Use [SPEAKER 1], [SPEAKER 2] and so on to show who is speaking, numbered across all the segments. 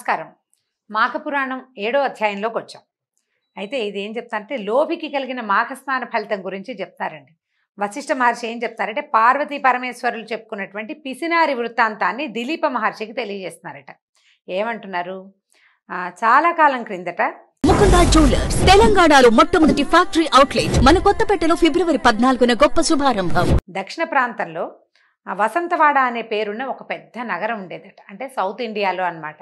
[SPEAKER 1] నమస్కారం. మాఘపురాణం 7వ అధ్యాయంలోకి వచ్చాం. అయితే ఇది ఏం చెప్తారంటే లోభికి కలిగిన మాఘస్నాన ఫలితం గురించి చెప్తారండి. వశిష్ఠ మహర్షి ఏం చెప్తారంటే పార్వతీ పరమేశ్వరులు చెప్పుకున్నటువంటి పిసినారి వృత్తాంతాన్ని దిలీప మహర్షికి తెలియజేస్తున్నారట. ఏమంటున్నారు? చాలా కాలం క్రిందట
[SPEAKER 2] ముకుందా జ్యువెలర్స్ తెలంగాణలో మొట్టమొదటి ఫ్యాక్టరీ అవుట్లెట్ మన కొత్తపేటలో ఫిబ్రవరి 14న గొప్ప శుభారంభం.
[SPEAKER 1] దక్షిణ ప్రాంతంలో వసంతవాడ అనే పేరున్న ఒక పెద్ద నగరం ఉండేదట. అంటే సౌత్ ఇండియాలో అన్నమాట.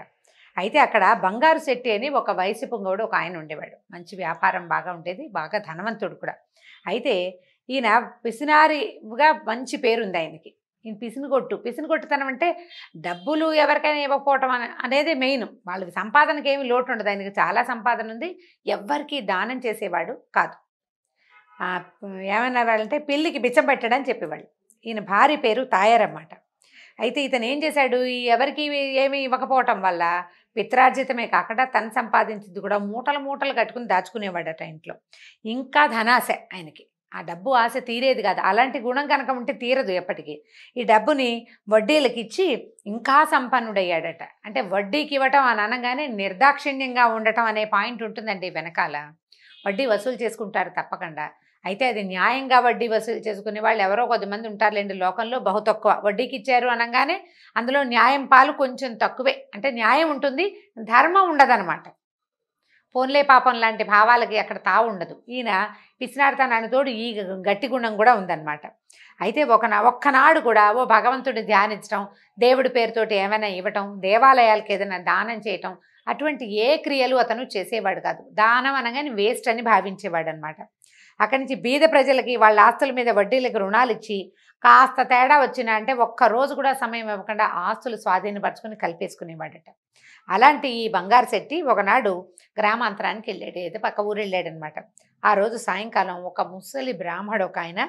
[SPEAKER 1] అయితే అక్కడ బంగారు శెట్టి అని ఒక వయసు పొంగోడు ఒక ఆయన ఉండేవాడు. మంచి వ్యాపారం బాగా ఉండేది, బాగా ధనవంతుడు కూడా. అయితే ఈయన పిసినారిగా మంచి పేరుంది ఆయనకి. ఈయన పిసినగొట్టుతనం అంటే డబ్బులు ఎవరికైనా ఇవ్వకపోవటం అనేది మెయిన్. వాళ్ళకి సంపాదనకి ఏమి లోటు ఉండదు, ఆయనకి చాలా సంపాదన ఉంది. ఎవ్వరికి దానం చేసేవాడు కాదు. ఏమనేవాళ్ళంటే పిల్లికి బిచ్చం పెట్టడని చెప్పేవాళ్ళు. ఈయన భార్య పేరు తాయారన్నమాట. అయితే ఇతను ఏం చేశాడు, ఎవరికి ఏమి ఇవ్వకపోవటం వల్ల పిత్రార్జితమే కాకుండా తను సంపాదించింది కూడా మూటలు మూటలు కట్టుకుని దాచుకునేవాడట ఇంట్లో. ఇంకా ధనాశ ఆయనకి, ఆ డబ్బు ఆశ తీరేది కాదు. అలాంటి గుణం కనుక ఉంటే తీరదు ఎప్పటికీ. ఈ డబ్బుని వడ్డీలకు ఇచ్చి ఇంకా సంపన్నుడయ్యాడట. అంటే వడ్డీకి ఇవ్వటం అని అనగానే నిర్దాక్షిణ్యంగా ఉండటం అనే పాయింట్ ఉంటుందండి వెనకాల. వడ్డీ వసూలు చేసుకుంటారు తప్పకుండా. అయితే అది న్యాయంగా వడ్డీ వసూలు చేసుకునే వాళ్ళు ఎవరో కొద్దిమంది ఉంటారులేండి లోకంలో, బహు తక్కువ. వడ్డీకి ఇచ్చారు అనగానే అందులో న్యాయం పాలు కొంచెం తక్కువే. అంటే న్యాయం ఉంటుంది, ధర్మం ఉండదన్నమాట. పోన్లే పాపం లాంటి భావాలకి అక్కడ తావు ఉండదు. ఈయన పిసినారితనానికి తోడు ఈ గట్టి గుణం కూడా ఉందన్నమాట. అయితే ఒక్కనాడు కూడా ఓ భగవంతుడిని ధ్యానించడం, దేవుడి పేరుతోటి ఏమైనా ఇవ్వటం, దేవాలయాలకు ఏదైనా దానం చేయటం, అటువంటి ఏ క్రియలు అతను చేసేవాడు కాదు. దానం అనగానే వేస్ట్ అని భావించేవాడు అనమాట. అక్కడి నుంచి బీద ప్రజలకి వాళ్ళ ఆస్తుల మీద వడ్డీలకు రుణాలు ఇచ్చి కాస్త తేడా వచ్చినా అంటే ఒక్కరోజు కూడా సమయం ఇవ్వకుండా ఆస్తులు స్వాధీనపరచుకుని కలిపేసుకునేవాడట. అలాంటి ఈ బంగారు శెట్టి ఒకనాడు గ్రామాంతరానికి వెళ్ళాడు, ఏదో పక్క ఊరు వెళ్ళాడనమాట. ఆ రోజు సాయంకాలం ఒక ముసలి బ్రాహ్మడు ఒక ఆయన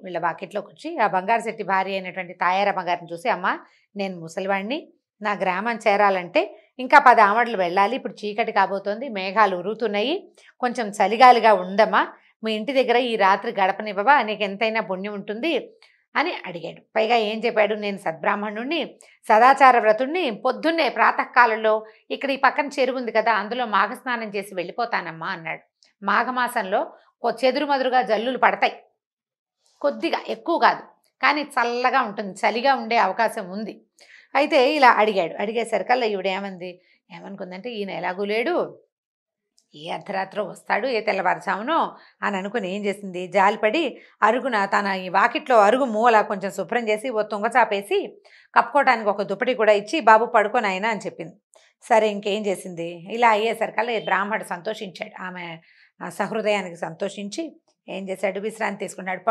[SPEAKER 1] వీళ్ళ వాకిట్లోకి వచ్చి ఆ బంగారు శెట్టి భార్య అయినటువంటి తాయారమ్మ గారిని చూసి, అమ్మ నేను ముసలివాడిని, నా గ్రామం చేరాలంటే ఇంకా 10 ఆమడలు వెళ్ళాలి, ఇప్పుడు చీకటి కాబోతోంది, మేఘాలు ఉరుతున్నాయి, కొంచెం చలిగాలిగా ఉందమ్మా, మీ ఇంటి దగ్గర ఈ రాత్రి గడపనివ్వవా, నీకు ఎంతైనా పుణ్యం ఉంటుంది అని అడిగాడు. పైగా ఏం చెప్పాడు, నేను సద్బ్రాహ్మణుణ్ణి, సదాచార వ్రతుణ్ణి, పొద్దున్నే ప్రాతకాలంలో ఇక్కడ ఈ పక్కన చెరువు ఉంది కదా, అందులో మాఘస్నానం చేసి వెళ్ళిపోతానమ్మా అన్నాడు. మాఘమాసంలో చెదురుమదురుగా జల్లులు పడతాయి, కొద్దిగా ఎక్కువ కాదు, కానీ చల్లగా ఉంటుంది, చలిగా ఉండే అవకాశం ఉంది. అయితే ఇలా అడిగేసరికల్లా ఈవిడ ఏమనుకుందంటే ఈయన ఎలాగూ లేడు, ఏ అర్ధరాత్రో వస్తాడు, ఏ తెల్లవారుజామునో అని అనుకుని ఏం చేసింది, జాలిపడి అరుగున తన ఈ వాకిట్లో అరుగు మూల కొంచెం శుభ్రం చేసి ఓ తుంగచాపేసి కప్పుకోవడానికి ఒక దుప్పటి కూడా ఇచ్చి బాబు పడుకొని అయినా అని చెప్పింది. సరే ఇంకేం చేసింది, ఇలా అయ్యేసరికల్లా ఈ బ్రాహ్మడు సంతోషించాడు. ఆమె సహృదయానికి సంతోషించి ఏం చేశాడు, విశ్రాంతి తీసుకున్నాడు,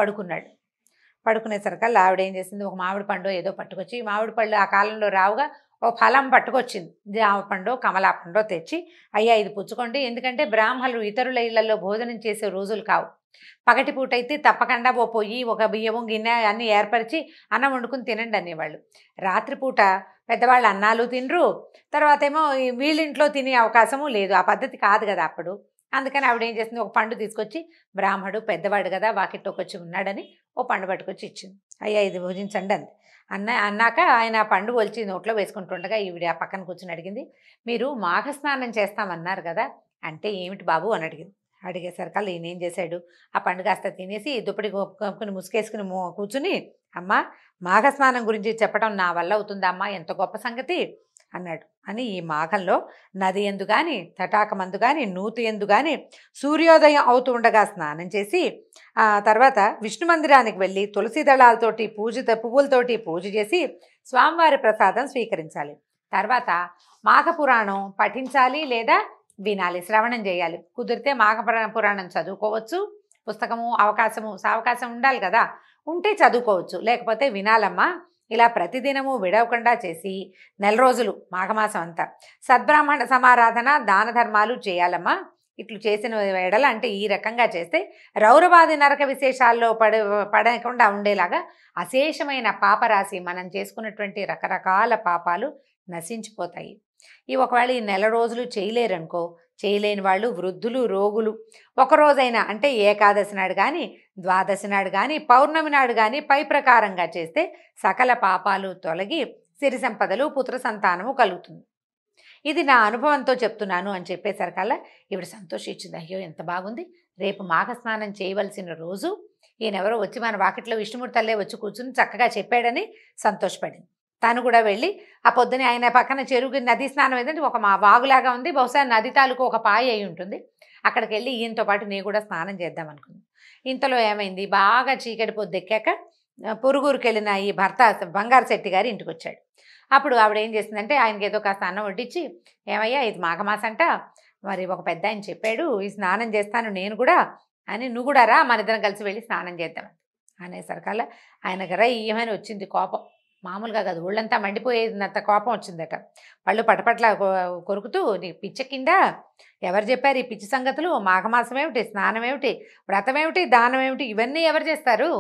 [SPEAKER 1] పడుకునేసరికల్లా ఆవిడ ఏం చేసింది, ఒక మామిడి పండు ఏదో పట్టుకొచ్చి, మామిడి పళ్ళు ఆ కాలంలో రావుగా, ఓ ఫలం పట్టుకొచ్చింది, జామ పండు కమలా పండు తెచ్చి, అయ్యా ఇది పుచ్చుకోండి, ఎందుకంటే బ్రాహ్మణులు ఇతరుల ఇళ్లలో భోజనం చేసే రోజులు కావు, పగటిపూట అయితే తప్పకుండా ఓ పొయ్యి ఒక బియ్యము గిన్నె అన్నీ ఏర్పరిచి అన్నం వండుకుని తినండి అనేవాళ్ళు. రాత్రిపూట పెద్దవాళ్ళు అన్నాలు తినరు, తర్వాత ఏమో వీళ్ళింట్లో తినే అవకాశము లేదు, ఆ పద్ధతి కాదు కదా అప్పుడు. అందుకని ఆవిడ ఏం చేసింది, ఒక పండు తీసుకొచ్చి, బ్రాహ్మడు పెద్దవాడు కదా వాకిట్లోకి వచ్చి ఉన్నాడని ఓ పండు పట్టుకొచ్చి ఇచ్చింది. అయ్యా ఇది భోజించండి అంది. అన్నాక ఆయన ఆ పండు ఒలిచి నోట్లో వేసుకుంటుండగా ఈవిడ ఆ పక్కన కూర్చొని అడిగింది, మీరు మాఘస్నానం చేస్తామన్నారు కదా, అంటే ఏమిటి బాబు అని అడిగింది. అడిగేసరికల్లా ఈయన ఏం చేశాడు, ఆ పండు కాస్త తినేసి దుప్పటి కప్పుకుని ముసుకేసుకుని కూర్చుని, అమ్మ మాఘస్నానం గురించి చెప్పడం నా వల్ల అవుతుందా అమ్మా, ఎంత గొప్ప సంగతి అన్నాడు. అని ఈ మాఘంలో నది ఎందు కానీ, తటాకమందు కానీ, నూతి ఎందు కానీ సూర్యోదయం అవుతూ ఉండగా స్నానం చేసి ఆ తర్వాత విష్ణు మందిరానికి వెళ్ళి తులసి దళాలతోటి పువ్వులతోటి పూజ చేసి స్వామివారి ప్రసాదం స్వీకరించాలి. తర్వాత మాఘపురాణం పఠించాలి లేదా వినాలి, శ్రవణం చేయాలి. కుదిరితే మాఘపురాణం చదువుకోవచ్చు, పుస్తకము అవకాశం ఉండాలి కదా, ఉంటే చదువుకోవచ్చు, లేకపోతే వినాలమ్మా. ఇలా ప్రతిదినము విడవకుండా చేసి 4 రోజులు మాఘమాసం అంతా సద్బ్రాహ్మణ సమారాధన దాన ధర్మాలు చేయాలమ్మా. ఇట్లు చేసిన ఎడల అంటే ఈ రకంగా చేస్తే రౌరవాది నరక విశేషాల్లో పడకుండా ఉండేలాగా అశేషమైన పాపరాశి, మనం చేసుకున్నటువంటి రకరకాల పాపాలు నశించిపోతాయి. ఒకవేళ ఈ 4 రోజులు చేయలేరనుకో, చేయలేని వాళ్ళు వృద్ధులు, రోగులు ఒకరోజైనా అంటే ఏకాదశి నాడు కానీ, ద్వాదశి నాడు కానీ, పౌర్ణమి నాడు కానీ పై ప్రకారంగా చేస్తే సకల పాపాలు తొలగి సిరి సంపదలు పుత్ర సంతానము కలుగుతుంది. ఇది నా అనుభవంతో చెప్తున్నాను అని చెప్పేసరికల్లా ఈవిడ సంతోషించింది. అయ్యో ఎంత బాగుంది, రేపు మాఘ స్నానం చేయవలసిన రోజు ఈయనెవరో వచ్చి మన వాకిట్లో విష్ణుమూర్తి తల్లే వచ్చి కూర్చుని చక్కగా చెప్పాడని సంతోషపడింది. తను కూడా వెళ్ళి ఆ పొద్దునే ఆయన పక్కన చెరువు నదీ స్నానం ఏదంటే ఒక మా వాగులాగా ఉంది, బహుశా నది తాలూకు ఒక పాయ అయి ఉంటుంది. అక్కడికి వెళ్ళి ఈయనతో పాటు నేను కూడా స్నానం చేద్దాం అనుకుంది. ఇంతలో ఏమైంది, బాగా చీకటి పొద్దెక్కాక పొరుగురికి వెళ్ళిన ఈ భర్త బంగారు శెట్టి గారి ఇంటికి వచ్చాడు. అప్పుడు ఆవిడ ఏం చేసిందంటే ఆయనకి ఏదో కాస్త అన్నం వడ్డించి, ఏమయ్యా ఇది మాఘమాసంట, మరి ఒక పెద్ద ఆయన చెప్పాడు ఈ స్నానం చేస్తాను నేను కూడా అని, నువ్వు కూడా రా మన ఇద్దరం కలిసి వెళ్ళి స్నానం చేద్దాం అనేసరికల్లా ఆయనకు ఏమని వచ్చింది కోపం. మామూలుగా కాదు, ఒళ్ళంతా మండిపోయేంత కోపం వచ్చిందట. పళ్ళు పటపట్ల కొరుకుతూ, నీకు పిచ్చెక్కిందా, ఎవరు చెప్పారు ఈ పిచ్చి సంగతులు, మాఘమాసం ఏమిటి, స్నానం ఏమిటి, వ్రతం ఏమిటి, దానం ఏమిటి, ఇవన్నీ ఎవరు చేస్తారు,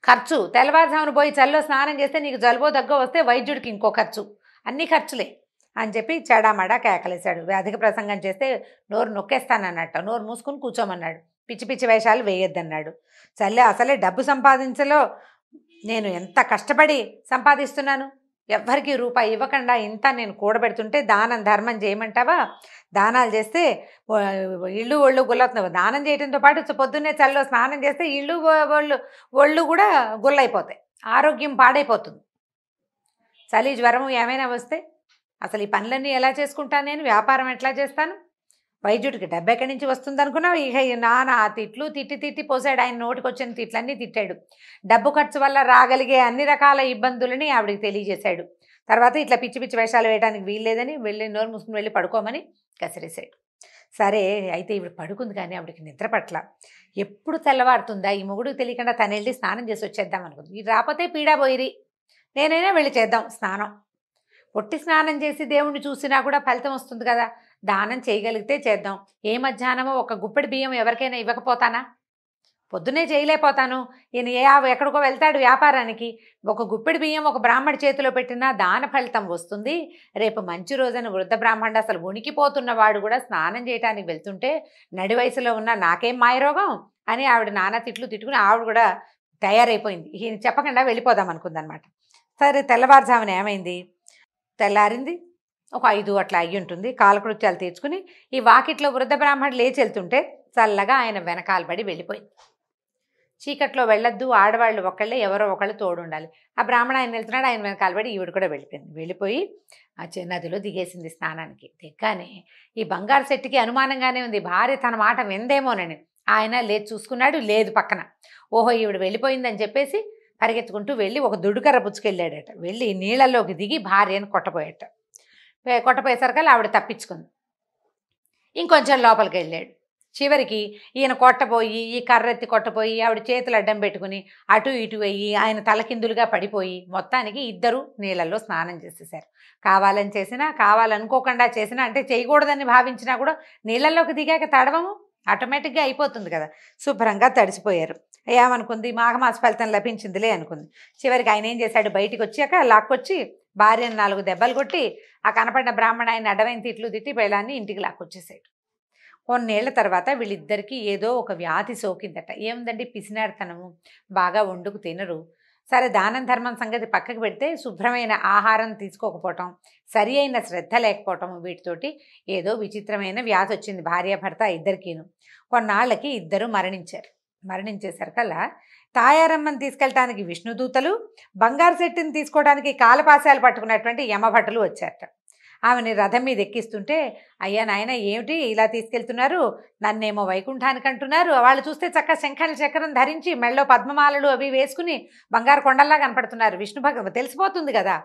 [SPEAKER 1] ఖర్చు, తెల్లవారుజామున పోయి చల్లో స్నానం చేస్తే నీకు జలుబో దగ్గో వస్తే వైద్యుడికి ఇంకో ఖర్చు, అన్నీ ఖర్చులే అని చెప్పి చెడామడా కేకలేశాడు. అధిక ప్రసంగం చేస్తే నోరు నొక్కేస్తానన్నట్టు నోరు మూసుకుని కూర్చోమన్నాడు. పిచ్చి పిచ్చి వేషాలు వేయొద్దన్నాడు. చల్లే అసలే డబ్బు సంపాదించలో నేను ఎంత కష్టపడి సంపాదిస్తున్నాను, ఎవ్వరికి రూపాయి ఇవ్వకుండా ఇంత నేను కూడబెడుతుంటే దానం ధర్మం చేయమంటావా, దానాలు చేస్తే ఇళ్ళు ఒళ్ళు గుల్లవుతుంది, దానం చేయడంతో పాటు పొద్దున్నే చల్లో స్నానం చేస్తే ఇళ్ళు ఒళ్ళు కూడా గుల్లైపోతాయి, ఆరోగ్యం పాడైపోతుంది, చలి జ్వరం ఏమైనా వస్తే అసలు ఈ పనులన్నీ ఎలా చేసుకుంటాను, నేను వ్యాపారం ఎట్లా చేస్తాను, వైద్యుడికి డబ్బు ఎక్కడి నుంచి వస్తుంది అనుకున్నావు. ఇక నానా తిట్లు తిట్టి పోసాడు. ఆయన నోటికి వచ్చిన తిట్లన్నీ తిట్టాడు. డబ్బు ఖర్చు వల్ల రాగలిగే అన్ని రకాల ఇబ్బందులని ఆవిడికి తెలియజేశాడు. తర్వాత ఇట్లా పిచ్చి పిచ్చి వేషాలు వేయడానికి వీల్లేదని వెళ్ళి నోరు మూసుకుని వెళ్ళి పడుకోమని కసిరేశాడు. సరే అయితే ఈవిడ పడుకుంది, కానీ ఆవిడకి నిద్ర పట్ల. ఎప్పుడు తెల్లవారుతుందా ఈ మొగుడికి తెలియకుండా తను వెళ్ళి స్నానం చేసి వచ్చేద్దాం అనుకుంది. ఇది రాకపోతే పీడా పోయిరి, నేనైనా వెళ్ళి చేద్దాం స్నానం, పొట్టి స్నానం చేసి దేవుణ్ణి చూసినా కూడా ఫలితం వస్తుంది కదా, దానం చేయగలిగితే చేద్దాం. ఏ మధ్యాహ్నమో ఒక గుప్పెడి బియ్యం ఎవరికైనా ఇవ్వకపోతానా, పొద్దునే చేయలేకపోతాను, ఈయన ఎక్కడికో వెళ్తాడు వ్యాపారానికి, ఒక గుప్పెడి బియ్యం ఒక బ్రాహ్మడి చేతిలో పెట్టినా దాన ఫలితం వస్తుంది. రేపు మంచి రోజున వృద్ధ బ్రాహ్మణుడు అసలు వణికిపోతున్నవాడు కూడా స్నానం చేయడానికి వెళ్తుంటే నడి వయసులో ఉన్న నాకేం మాయరోగం అని ఆవిడ నానా తిట్లు తిట్టుకుని ఆవిడ కూడా తయారైపోయింది. ఈయన చెప్పకుండా వెళ్ళిపోదాం అనుకుందనమాట. సరే తెల్లవారుజామున ఏమైంది, తెల్లారింది, ఒక 5 అట్లా అయ్యి ఉంటుంది. కాలకృత్యాలు తీర్చుకుని ఈ వాకిట్లో వృద్ధ బ్రాహ్మణుడు లేచి వెళ్తుంటే చల్లగా ఆయన వెనకాలబడి వెళ్ళిపోయింది. చీకట్లో వెళ్ళొద్దు, ఆడవాళ్ళు ఒకళ్ళే ఎవరో ఒకళ్ళు తోడు ఉండాలి. ఆ బ్రాహ్మణ ఆయన వెళ్తున్నాడు, ఆయన వెనకాలబడి ఈవిడ కూడా వెళ్ళిపోయింది. వెళ్ళిపోయి ఆ నదిలో దిగేసింది స్నానానికి. దిగ్గానే ఈ బంగారు శెట్టికి అనుమానంగానే ఉంది, భార్య తన మాట విందేమోనని. ఆయన లేచి చూసుకున్నాడు, లేదు పక్కన. ఓహో ఈవిడ వెళ్ళిపోయిందని చెప్పేసి పరిగెత్తుకుంటూ వెళ్ళి ఒక దుడుకర్ర పుచ్చుకెళ్ళాడట. వెళ్ళి నీళ్ళల్లోకి దిగి భార్యను కొట్టపోయాట. కొట్టపోయేసరికల్లా ఆవిడ తప్పించుకుంది. ఇంకొంచెం లోపలికి వెళ్ళాడు. చివరికి ఈయన కొట్టపోయి ఈ కర్రెత్తి కొట్టపోయి ఆవిడ చేతులు అడ్డం పెట్టుకుని అటు ఇటు అయ్యి ఆయన తలకిందులుగా పడిపోయి మొత్తానికి ఇద్దరు నీళ్ళల్లో స్నానం చేసేసారు. కావాలని చేసినా కావాలనుకోకుండా చేసినా, అంటే చేయకూడదని భావించినా కూడా నీళ్ళల్లోకి దిగాక తడవము ఆటోమేటిక్గా అయిపోతుంది కదా, శుభ్రంగా తడిసిపోయారు. ఏమనుకుంది, మాఘమాస ఫలితం లభించిందిలే అనుకుంది. చివరికి ఆయన ఏం చేశాడు, బయటికి వచ్చాక లాక్కొచ్చి భార్యను 4 దెబ్బలు కొట్టి ఆ కనపడిన బ్రాహ్మణ ఆయన అడవైన తిట్లు తిట్టి పెళ్ళాన్ని ఇంటికి లాక్కొచ్చేసాడు. కొన్నేళ్ల తర్వాత వీళ్ళిద్దరికీ ఏదో ఒక వ్యాధి సోకిందట. ఏముందండి, పిసినారితనము, బాగా వండుకు తినరు. సరే దానం ధర్మం సంగతి పక్కకు పెడితే శుభ్రమైన ఆహారం తీసుకోకపోవటం, సరి అయిన శ్రద్ధ లేకపోవటం, వీటితోటి ఏదో విచిత్రమైన వ్యాధి వచ్చింది భార్యాభర్త ఇద్దరికీను. కొన్నాళ్ళకి ఇద్దరు మరణించారు. మరణించేసరికల్లా తాయారమ్మని తీసుకెళ్ళటానికి విష్ణుదూతలు, బంగారు శెట్టిని తీసుకోవడానికి కాలపాశాలు పట్టుకున్నటువంటి యమభటులు వచ్చారట. ఆమెని రథం మీద ఎక్కిస్తుంటే, అయ్యా నాయన ఏమిటి ఇలా తీసుకెళ్తున్నారు, నన్నేమో వైకుంఠానికి అంటున్నారు, వాళ్ళు చూస్తే చక్క శంఖాల చక్రం ధరించి మెళ్ళో పద్మమాలలు అవి వేసుకుని బంగారు కొండల్లా కనపడుతున్నారు. విష్ణు తెలిసిపోతుంది కదా,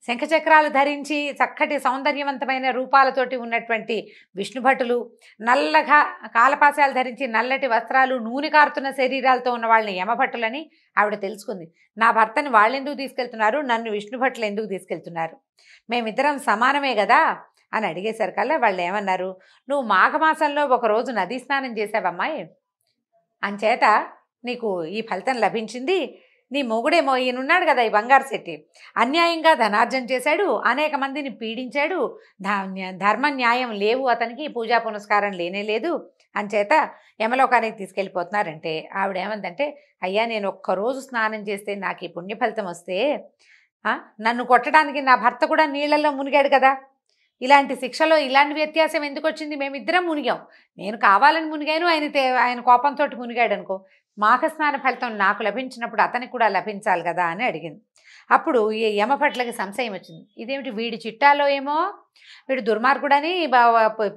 [SPEAKER 1] శంఖచక్రాలు ధరించి చక్కటి సౌందర్యవంతమైన రూపాలతోటి ఉన్నటువంటి విష్ణుభటులు, నల్లగా కాలపాశాలు ధరించి నల్లటి వస్త్రాలు, నూనె కారుతున్న శరీరాలతో ఉన్న వాళ్ళని యమభటులని ఆవిడ తెలుసుకుంది. నా భర్తని వాళ్ళు ఎందుకు తీసుకెళ్తున్నారు, నన్ను విష్ణుభటులు ఎందుకు తీసుకెళ్తున్నారు, మేమిద్దరం సమానమే కదా అని అడిగేసరికల్లా వాళ్ళు ఏమన్నారు, నువ్వు మాఘమాసంలో ఒకరోజు నదీ స్నానం చేసావమ్మాయి, అంచేత నీకు ఈ ఫలితం లభించింది. నీ మొగుడేమో ఈయనున్నాడు కదా ఈ బంగారు శెట్టి, అన్యాయంగా ధనార్జన చేశాడు, అనేక మందిని పీడించాడు, ధర్మ న్యాయం లేవు అతనికి, పూజా పునస్కారం లేనే లేదు, అంచేత యమలోకానికి తీసుకెళ్ళిపోతున్నారంటే ఆవిడ ఏమందంటే, అయ్యా నేను ఒక్కరోజు స్నానం చేస్తే నాకు ఈ పుణ్య ఫలితం వస్తే నన్ను కొట్టడానికి నా భర్త కూడా నీళ్ళల్లో మునిగాడు కదా, ఇలాంటి శిక్షలో ఇలాంటి వ్యత్యాసం ఎందుకు వచ్చింది? మేమిద్దరం మునిగాం, నేను కావాలని మునిగాను, ఆయన కోపంతో మునిగాడు అనుకో, మాఘస్నాన ఫలితం నాకు లభించినప్పుడు అతనికి కూడా లభించాలి కదా అని అడిగింది. అప్పుడు ఈ యమభట్లకి సంశయం వచ్చింది. ఇదేమిటి, వీడి చిట్టాలో ఏమో వీడు దుర్మార్గుడని,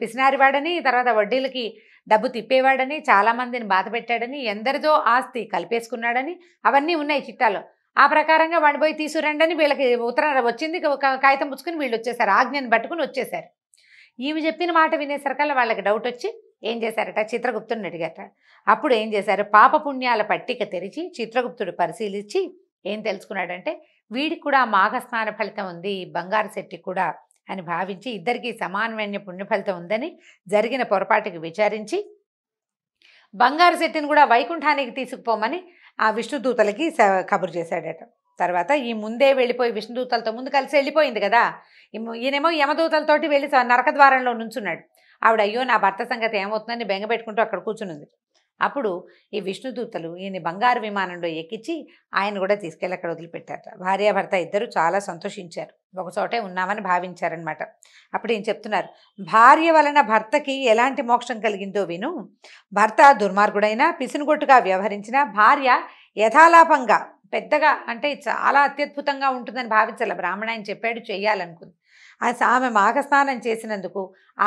[SPEAKER 1] పిసినారివాడని, తర్వాత వడ్డీలకి డబ్బు తిప్పేవాడని, చాలామందిని బాధ పెట్టాడని, ఎందరిదో ఆస్తి కలిపేసుకున్నాడని అవన్నీ ఉన్నాయి చిట్టాలో. ఆ ప్రకారంగా వాడిని పోయి తీసుకురండి అని వీళ్ళకి ఉత్తరం వచ్చింది. కాగితం పుచ్చుకుని వీళ్ళు వచ్చేసారు, ఆజ్ఞని పట్టుకుని వచ్చేసారు. ఈమె చెప్పిన మాట వినేసరికల్లా వాళ్ళకి డౌట్ వచ్చి ఏం చేశారట, చిత్రగుప్తుడిని అడిగారట. అప్పుడు ఏం చేశారు, పాపపుణ్యాల పట్టిక తెరిచి చిత్రగుప్తుడు పరిశీలించి ఏం తెలుసుకున్నాడంటే, వీడికి కూడా మాఘస్నాన ఫలితం ఉంది, బంగారు శెట్టి కూడా అని భావించి ఇద్దరికీ సమానమైన పుణ్యఫలితం ఉందని జరిగిన పొరపాటుకి విచారించి బంగారు శెట్టిని కూడా వైకుంఠానికి తీసుకుపోమని ఆ విష్ణుదూతలకి కబురు చేశాడట. తర్వాత ఈ ముందే వెళ్ళిపోయి విష్ణుదూతలతో ముందు కలిసి వెళ్ళిపోయింది కదా, ఈయనేమో యమదూతలతోటి వెళ్ళి నరకద్వారంలో నుంచున్నాడు. ఆవిడ అయ్యో నా భర్త సంగతి ఏమవుతుందని బెంగపెట్టుకుంటూ అక్కడ కూర్చునుంది. అప్పుడు ఈ విష్ణుదూతలు ఈయన బంగారు విమానంలో ఎక్కించి ఆయన కూడా తీసుకెళ్ళి అక్కడ వదిలిపెట్టారట. భార్యాభర్త ఇద్దరు చాలా సంతోషించారు, ఒకచోటే ఉన్నామని భావించారనమాట. అప్పుడు ఏం చెప్తున్నారు, భార్య వలన భర్తకి ఎలాంటి మోక్షం కలిగిందో విను. భర్త దుర్మార్గుడైనా పిసినుగొట్టుగా వ్యవహరించిన భార్య యథాలాపంగా పెద్దగా అంటే చాలా అత్యద్భుతంగా ఉంటుందని భావించాల. బ్రాహ్మణ ఆయన చెప్పాడు చెయ్యాలనుకుంది. ఆమె మాఘస్నానం చేసినందుకు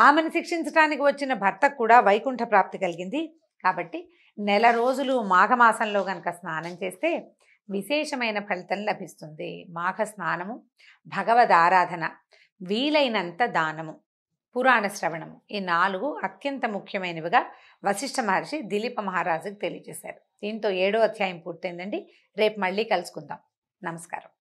[SPEAKER 1] ఆమెను శిక్షించడానికి వచ్చిన భర్తకు కూడా వైకుంఠ ప్రాప్తి కలిగింది. కాబట్టి నెల రోజులు మాఘమాసంలో కనుక స్నానం చేస్తే విశేషమైన ఫలితం లభిస్తుంది. మాఘ స్నానము, భగవద్ ఆరాధన, వీలైనంత దానము, పురాణ శ్రవణము, ఈ 4 అత్యంత ముఖ్యమైనవిగా వశిష్ఠ మహర్షి దిలీప మహారాజుకు తెలియజేశారు. దీంతో 7వ అధ్యాయం పూర్తయిందండి. రేపు మళ్ళీ కలుసుకుందాం. నమస్కారం.